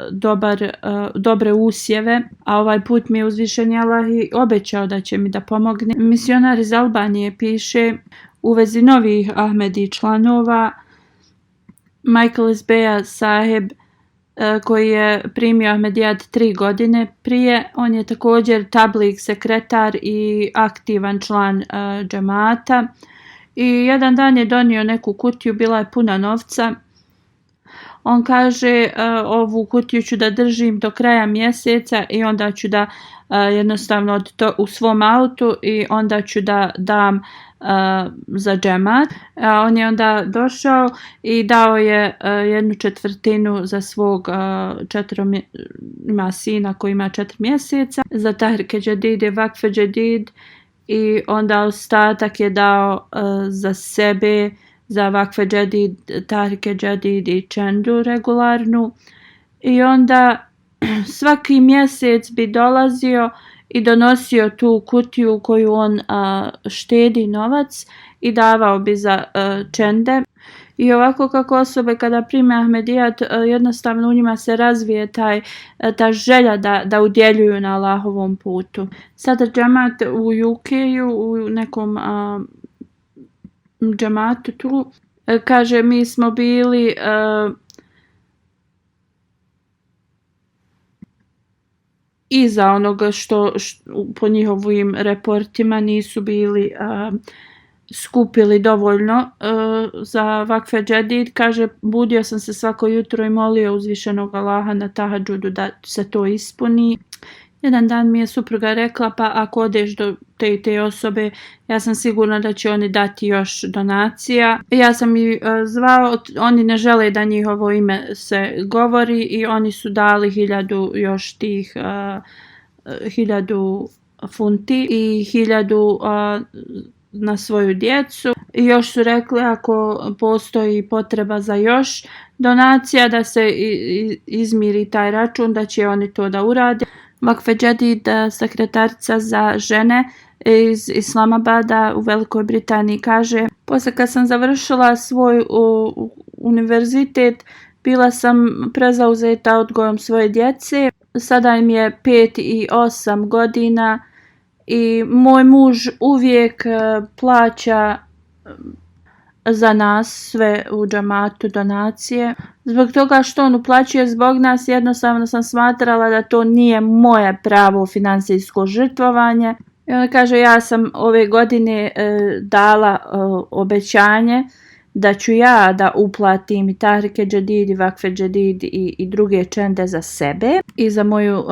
dobre usjeve, a ovaj put mi je uzvišeni Allah i obećao da će mi da pomogne. Misionar iz Albanije piše u vezi novih Ahmedi članova. Michael Isbeja Saheb, koji je primio Ahmedijat 3 godine prije. On je također tablik sekretar i aktivan član džemata. I jedan dan je donio neku kutiju, bila je puna novca. On kaže, ovu kutiju ću da držim do kraja mjeseca i onda ću da jednostavno u svom autu i onda ću da dam za džemat. On je onda došao i dao je 1/4 za svog ima sina koji ima 4 mjeseca za Tahrike Džedid i Vakfe Džedid, i onda ostatak je dao za sebe, za Vakfe Džedid, Tahrike Džedid i Čendu regularnu. I onda svaki mjesec bi dolazio i donosio tu kutiju koju on štedi novac i davao bi za čende. I ovako kako osobe kada prime Ahmedijat, jednostavno u njima se razvije ta želja da udjeljuju na Allahovom putu. Sada džemat u UK-u, u nekom džematu tu, kaže, mi smo bili iza onoga što po njihovim reportima nisu bili skupili dovoljno za Vakfe Džedid. Kaže, budio sam se svako jutro i molio uzvišenog Allaha na tahadžudu da se to ispuni. Jedan dan mi je supruga rekla, pa ako odeš do te osobe, ja sam sigurna da će oni dati još donacija. Ja sam ih zvao, oni ne žele da njihovo ime se govori i oni su dali 1000 još tih 1000 funti i 1000 na svoju djecu. I još su rekli, ako postoji potreba za još donacija da se izmiri taj račun, da će oni to da urade. Vakfe Džedid, sekretarica za žene iz Islamabada u Velikoj Britaniji, kaže, poslije kad sam završila svoj univerzitet, bila sam prezauzeta odgojom svoje djece. Sada im je 5 i 8 godina i moj muž uvijek plaća za nas sve u džamatu donacije. Zbog toga što on uplaćuje zbog nas, jednostavno sam smatrala da to nije moje pravo financijsko žrtvovanje. I on kaže, ja sam ove godine dala obećanje da ću ja da uplatim i Tahrike Džedid i Vakfe Džedid i druge čende za sebe i za moju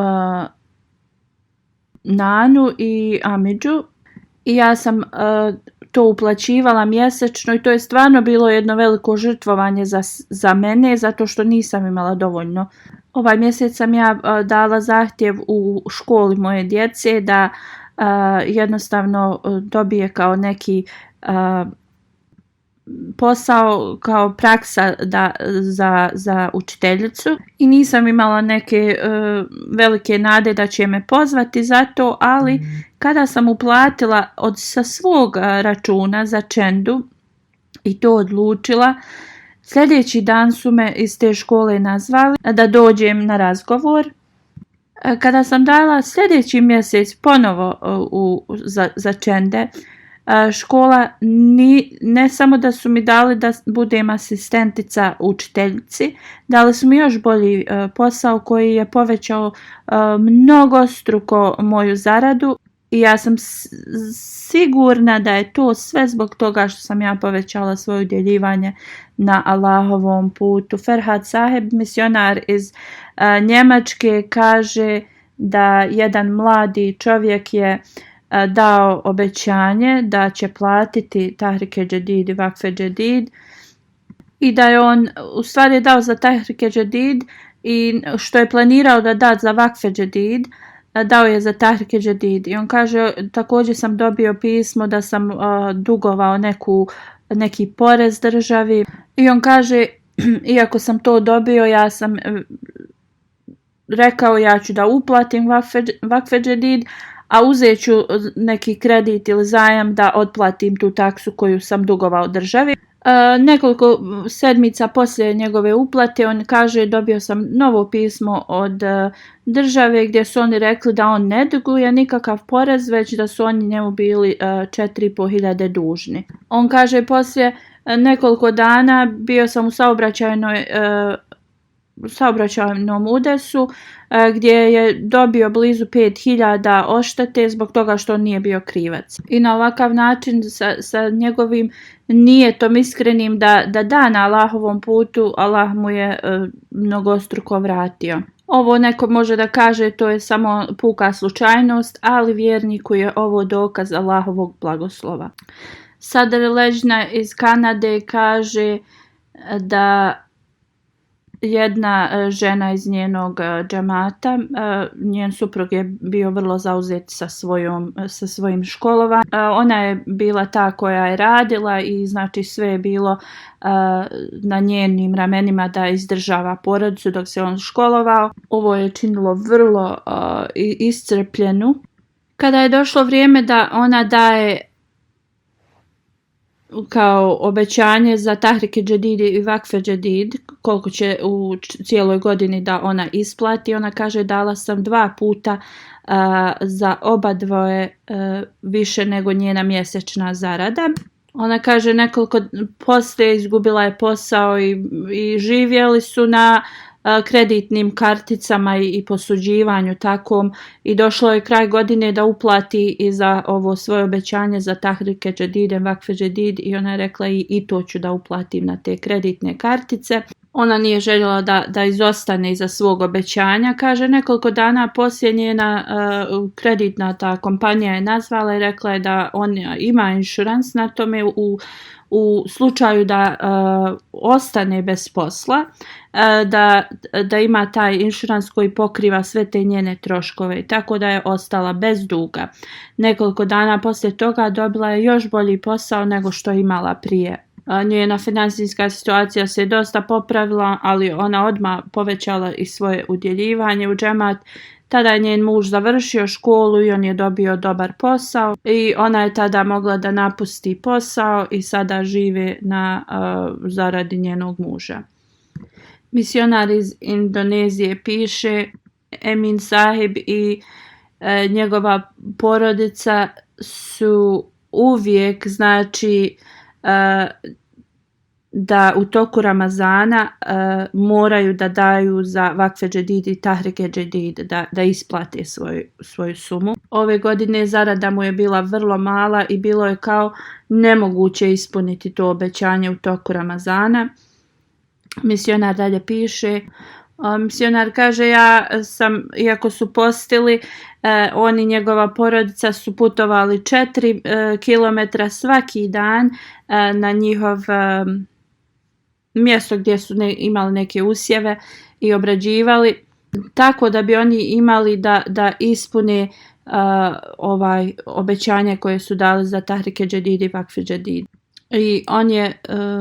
nanu i amidžu. I ja sam to uplaćivala mjesečno i to je stvarno bilo jedno veliko žrtvovanje za mene, zato što nisam imala dovoljno. Ovaj mjesec sam ja dala zahtjev u školi moje djece da jednostavno dobije kao neki posao, kao praksa za učiteljicu, i nisam imala neke velike nade da će me pozvati za to, ali kada sam uplatila sa svog računa za čendu i to odlučila, sljedeći dan su me iz te škole nazvali da dođem na razgovor. Kada sam dala sljedeći mjesec ponovo za čende, škola ne samo da su mi dali da budem asistentica učiteljici, dali su mi još bolji posao koji je povećao mnogostruko moju zaradu, i ja sam sigurna da je to sve zbog toga što sam ja povećala svoje udjeljivanje na Allahovom putu. Ferhat Saheb, misionar iz Njemačke, kaže da jedan mladi čovjek je dao obećanje da će platiti Tahrike Džedid i Vakfe Džedid, i da je on u stvari dao za Tahrike Džedid i što je planirao da da za Vakfe Džedid, dao je za Tahrike Džedid. I on kaže, također sam dobio pismo da sam dugovao neki porez državi, i on kaže, iako sam to dobio, ja sam rekao ja ću da uplatim Vakfe Džedid, a uzet ću neki kredit ili zajam da otplatim tu taksu koju sam dugovao državi. Nekoliko sedmica poslije njegove uplate on kaže dobio sam novo pismo od države gdje su oni rekli da on ne duguje nikakav porez, već da su oni njemu bili 4.500 dužni. On kaže poslije nekoliko dana bio sam u saobraćajnom udesu gdje je dobio blizu 5.000 odštete zbog toga što on nije bio krivac. I na ovakav način sa njegovim nijetom iskrenim da na Allahovom putu, Allah mu je mnogostruko vratio. Ovo neko može da kaže to je samo puka slučajnost, ali vjerniku je ovo dokaz Allahovog blagoslova. Sadr Ležna iz Kanade kaže da jedna žena iz njenog džamata, njen suprug je bio vrlo zauzet sa svojim školovanjem. Ona je bila ta koja je radila i znači sve je bilo na njenim ramenima da izdržava porodicu dok se on školovao. Ovo je činilo vrlo iscrpljenu. Kada je došlo vrijeme da ona daje kao obećanje za Tahrike Džedid i Vakfe Džedid, koliko će u cijeloj godini da ona isplati, ona kaže dala sam 2 puta za oba dvoje više nego njena mjesečna zarada. Ona kaže nekoliko poslije izgubila je posao i živjeli su na kreditnim karticama i posuđivanju takom i došlo je kraj godine da uplati i za ovo svoje obećanje za Tahrike Džedid i Vakfe Džedid i ona je rekla i to ću da uplatim na te kreditne kartice. Ona nije željela da izostane iza svog obećanja. Kaže nekoliko dana poslije njena kreditna ta kompanija je nazvala i rekla je da on ima insurans na tome u slučaju da ostane bez posla, da ima taj insurans koji pokriva sve te njene troškove, tako da je ostala bez duga. Nekoliko dana poslije toga dobila je još bolji posao nego što je imala prije. Njena financijska situacija se dosta popravila, ali ona odmah povećala i svoje udjeljivanje u džemat. Tada je njen muž završio školu i on je dobio dobar posao i ona je tada mogla da napusti posao i sada žive na zaradi njenog muža. Misionar iz Indonezije piše, Emin Sahib i njegova porodica su uvijek znači da u toku Ramazana moraju da daju za Vakfe Džedid i Tahrike Džedid da isplate svoju sumu. Ove godine zarada mu je bila vrlo mala i bilo je kao nemoguće ispuniti to obećanje u toku Ramazana. Misionar dalje piše, misionar kaže ja sam, iako su postili, on i njegova porodica su putovali 4 kilometra svaki dan na njihov mjesto gdje su imali neke usjeve i obrađivali, tako da bi oni imali da ispune ovaj obećanje koje su dali za Tahrike Džedid i Vakfe Džedid. I on je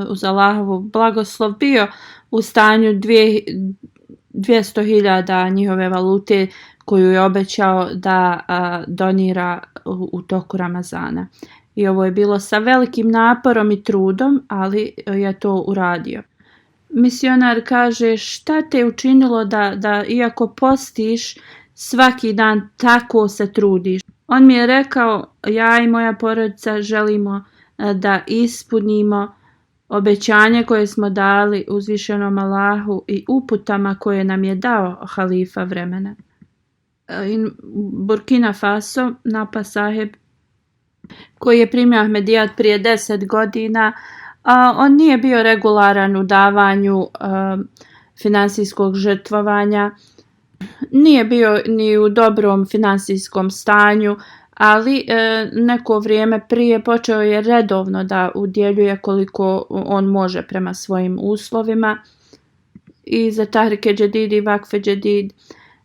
uz Allahovu blagoslov bio u stanju 200.000 njihove valute koju je obećao da donira u toku Ramazana. I ovo je bilo sa velikim naporom i trudom, ali je to uradio. Misionar kaže šta te učinilo da iako postiš svaki dan tako se trudiš. On mi je rekao ja i moja porodica želimo da ispunimo obećanje koje smo dali uzvišenom Allahu i uputama koje nam je dao halifa vremena. Burkina Faso, Napa Saheb, koji je primio Ahmedijat prije 10 godina, on nije bio regularan u davanju finansijskog žrtvovanja, nije bio ni u dobrom finansijskom stanju, ali neko vrijeme prije počeo je redovno da udjeljuje koliko on može prema svojim uslovima i za Tahrike Džedid i Vakfe Džedid.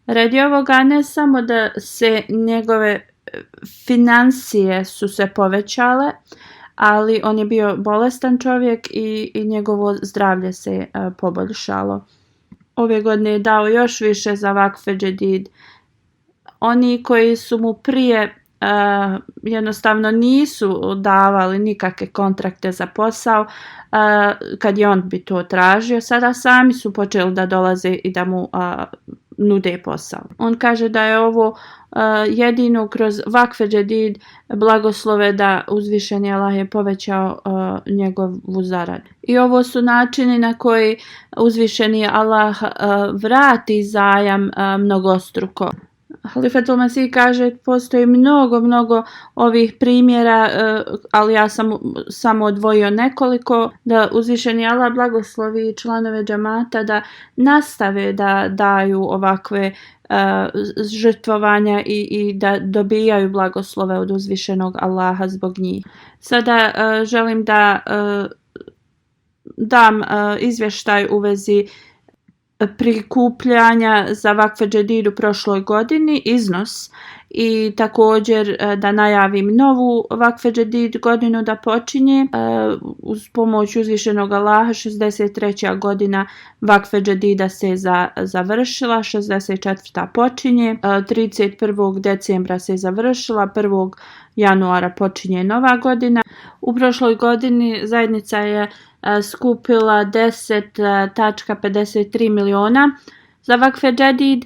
Radi ovoga ne samo da se njegove financije su se povećale, ali on je bio bolestan čovjek i njegovo zdravlje se poboljšalo. Ove godine je dao još više za Vakfe Džedid. Oni koji su mu prije jednostavno nisu davali nikakve kontrakte za posao kad je on bi to tražio. Sada sami su počeli da dolaze i da mu nude posao. On kaže da je ovo jedino kroz vakfe džedid blagoslove da uzvišeni Allah je povećao njegovu zaradu. I ovo su načini na koji uzvišeni Allah vrati zajam mnogostruko. Halifatul Masih kaže postoji mnogo ovih primjera, ali ja sam samo odvojio nekoliko, da uzvišeni Allah blagoslovi članove džamata da nastave da daju ovakve žrtvovanja i da dobijaju blagoslove od uzvišenog Allaha zbog njih. Sada želim da dam izvještaj u vezi prikupljanja za vakfe džedid u prošloj godini, iznos, i također da najavim novu vakfe džedid godinu da počinje. Uz pomoć uzvišenog Allaha 63. godina vakfe džedida se završila, 64. počinje, 31. decembra se završila, 1. januara počinje nova godina. U prošloj godini zajednica je skupila 10,53 miliona za vakfe džedid,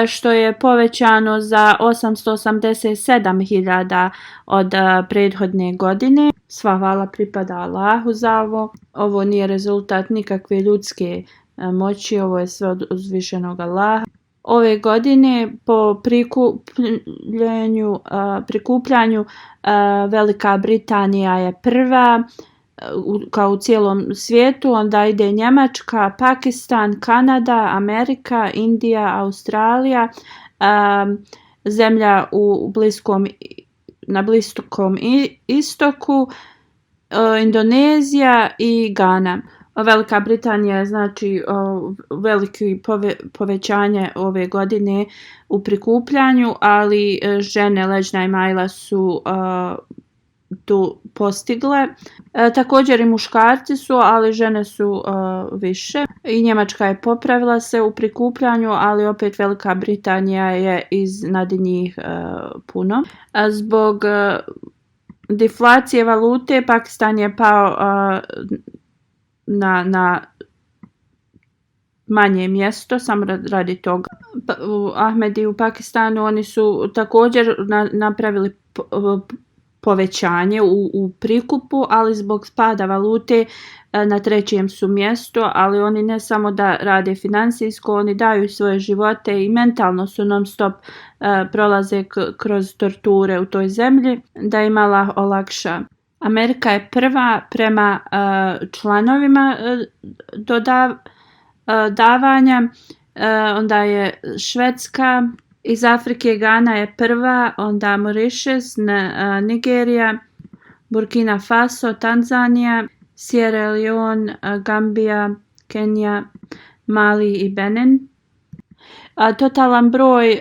što je povećano za 887.000 od prethodne godine. Sva hvala pripada Allahu za ovo. Ovo nije rezultat nikakve ljudske moći, ovo je sve od uzvišenog Allaha. Ove godine po prikupljanju Velika Britanija je prva kao u cijelom svijetu, onda ide Njemačka, Pakistan, Kanada, Amerika, Indija, Australija, zemlja na Bliskom istoku, Indonezija i Gana. Velika Britanija je znači veliki povećanje ove godine u prikupljanju, ali žene Leđna i Majla su tu postigle. Također i muškarci su, ali žene su više. I Njemačka je popravila se u prikupljanju, ali opet Velika Britanija je iznad njih puno. Zbog deflacije valute Pakistan je pao na manje mjesto, samo radi toga. Ahmedi u Pakistanu, oni su također napravili povećanje u prikupu, ali zbog spada valute na 3. su mjestu, ali oni ne samo da rade financijsko, oni daju svoje živote i mentalno su non stop prolaze kroz torture u toj zemlji, da im Allah olakša. Amerika je prva prema članovima davanja, onda je Švedska, iz Afrike Gana je prva, onda Mauritius, Nigerija, Burkina Faso, Tanzanija, Sierra Leone, Gambija, Kenija, Mali i Benin. Totalan broj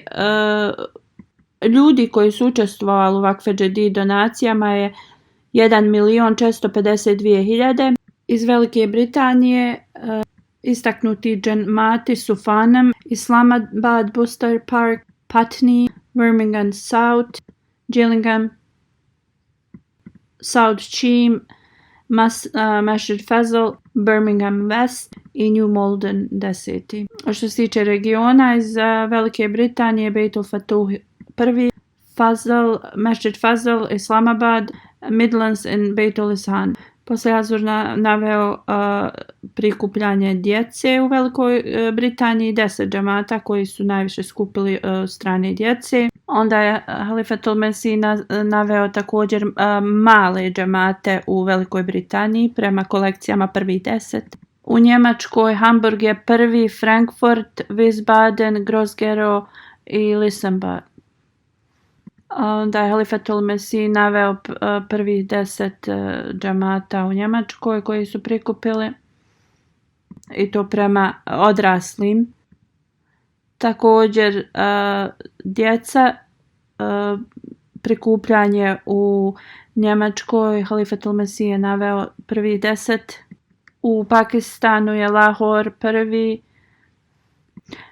ljudi koji su učestvovali u vakfe džedid donacijama je 1.452.000. Iz Velike Britanije istaknuti džemati su Farnham, Islamabad, Worcester Park, Putney, Birmingham South, Gillingham, South Cheam, Masjid Fazl, Birmingham West i New Malden 10. Što se tiče regiona, iz Velike Britanije Beitul Fatuh prvi, Masjid Fazl, Islamabad, Midlands i Beitul Ishan. Poslije Azur naveo prikupljanje djece u Velikoj Britaniji, 10 džamata koji su najviše skupili strane djece. Onda je Halifatul Masih naveo također male džamate u Velikoj Britaniji prema kolekcijama prvih 10. U Njemačkoj Hamburg je prvi, Frankfurt, Wiesbaden, Groß-Gerau i Lisenbad. Onda je Halifatul Masih naveo prvih 10 džamata u Njemačkoj koji su prikupili, i to prema odraslim. Također djeca, prikupljanje u Njemačkoj, Halifatul Masih je naveo prvih 10. U Pakistanu je Lahore prvi,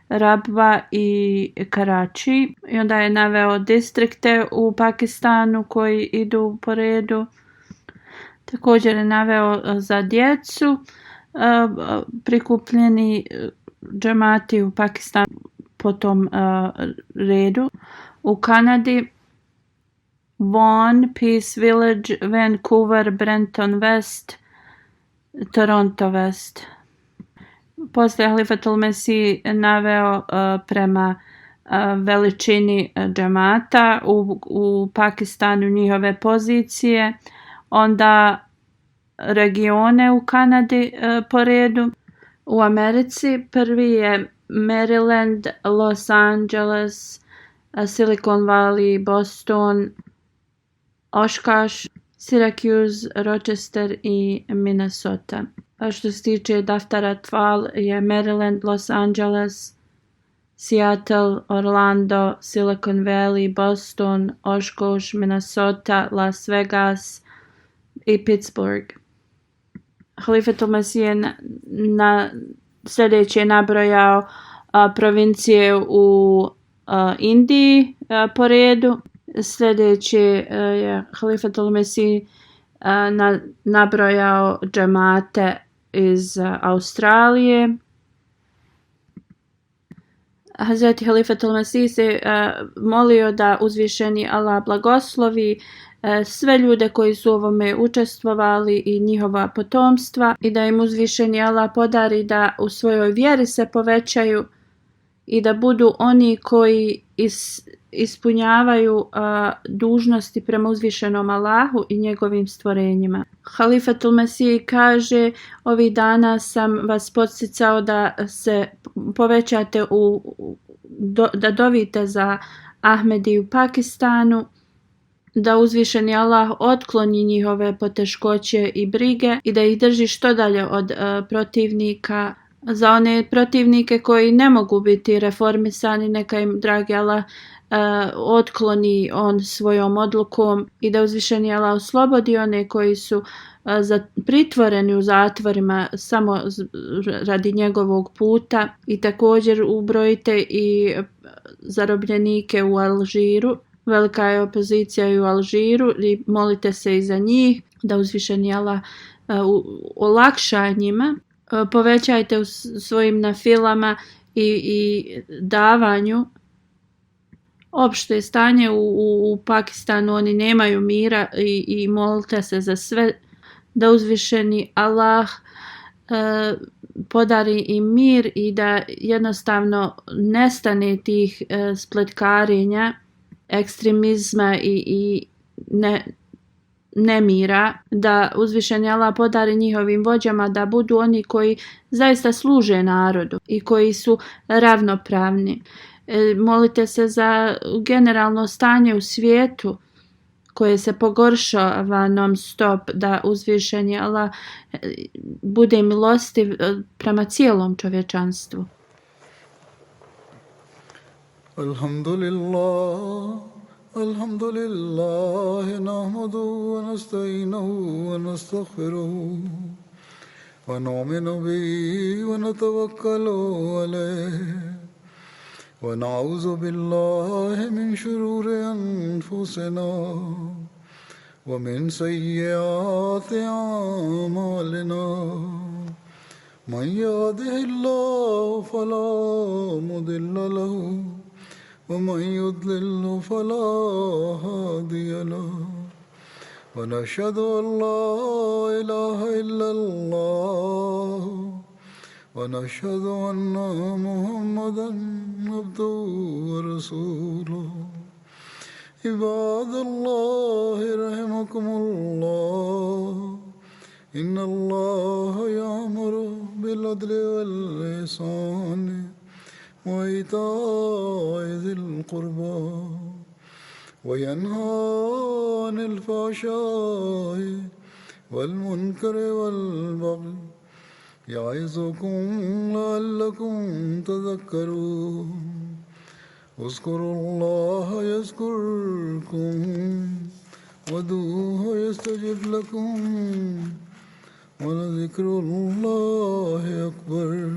Rabwa i Karachi. I onda je naveo distrikte u Pakistanu koji idu po redu. Također je naveo za djecu prikupljeni džemati u Pakistanu po tom redu. U Kanadi Vaughan, Peace Village, Vancouver, Brenton West, Toronto West. Poslije Halifatul Mesih naveo prema veličini džemata u Pakistanu njihove pozicije, onda regione u Kanadi po redu. U Americi prvi je Maryland, Los Angeles, Silicon Valley, Boston, Oshkosh, Syracuse, Rochester i Minnesota. A što se tiče Daftara Tval je Maryland, Los Angeles, Seattle, Orlando, Silicon Valley, Boston, Oshkosh, Minnesota, Las Vegas i Pittsburgh. Halifatul Mesih je sljedeće nabrojao provincije u Indiji po redu. Sljedeće je Halifatul Mesih nabrojao džemate iz Australije. Hazreti Halifatul Mesih se molio da uzvišeni Allah blagoslovi sve ljude koji su u ovome učestvovali i njihova potomstva i da im uzvišeni Allah podari da u svojoj vjeri se povećaju i da budu oni koji ispunjavaju dužnosti prema uzvišenom Allahu i njegovim stvorenjima. Halifatul Mesih kaže: ovih dana sam vas podsticao da se povećate da dovite za Ahmedi u Pakistanu, da uzvišeni Allah otkloni njihove poteškoće i brige i da ih drži što dalje od protivnika. Za one protivnike koji ne mogu biti reformisani, neka im dragi Allah otkloni on svojom odlukom i da uzvišeni Allah oslobodi one koji su pritvoreni u zatvorima samo radi njegovog puta. I također ubrojite i zarobljenike u Alžiru. Velika je opozicija i u Alžiru i molite se i za njih da uzvišeni Allah olakša njima. Povećajte u svojim nafilama i davanju. Opšte stanje u Pakistanu, oni nemaju mira i molite se za sve da uzvišeni Allah podari im mir i da jednostavno nestane tih spletkarenja, ekstremizma i nemira, da uzvišeni Allah podari njihovim vođama da budu oni koji zaista služe narodu i koji su ravnopravni. Molite se za generalno stanje u svijetu koje se pogoršava non stop, da uzvišeni Allah bude milostiv prema cijelom čovječanstvu. Alhamdulillah, nahmaduhu wa nasta'inuhu wa nastaghfiruhu wa nu'minu bihi wa natawakkalu alayhi wa na'udhu billahi min shururi anfusina wa min sayyiati a'malina. Man yahdihillahu fala mudilla lahu ومن يضلل فلا هادي له ونشهد أن لا إله إلا الله ونشهد أن محمدا عبده ورسوله. عباد الله رحمكم الله إن الله يأمر بالعدل والإحسان وإيتاء ذي القربى وينهى عن الفحشاء والمنكر والبغي يعظكم لعلكم تذكرون. اذكروا الله يذكركم وادعوه يستجب لكم ولذكر الله أكبر.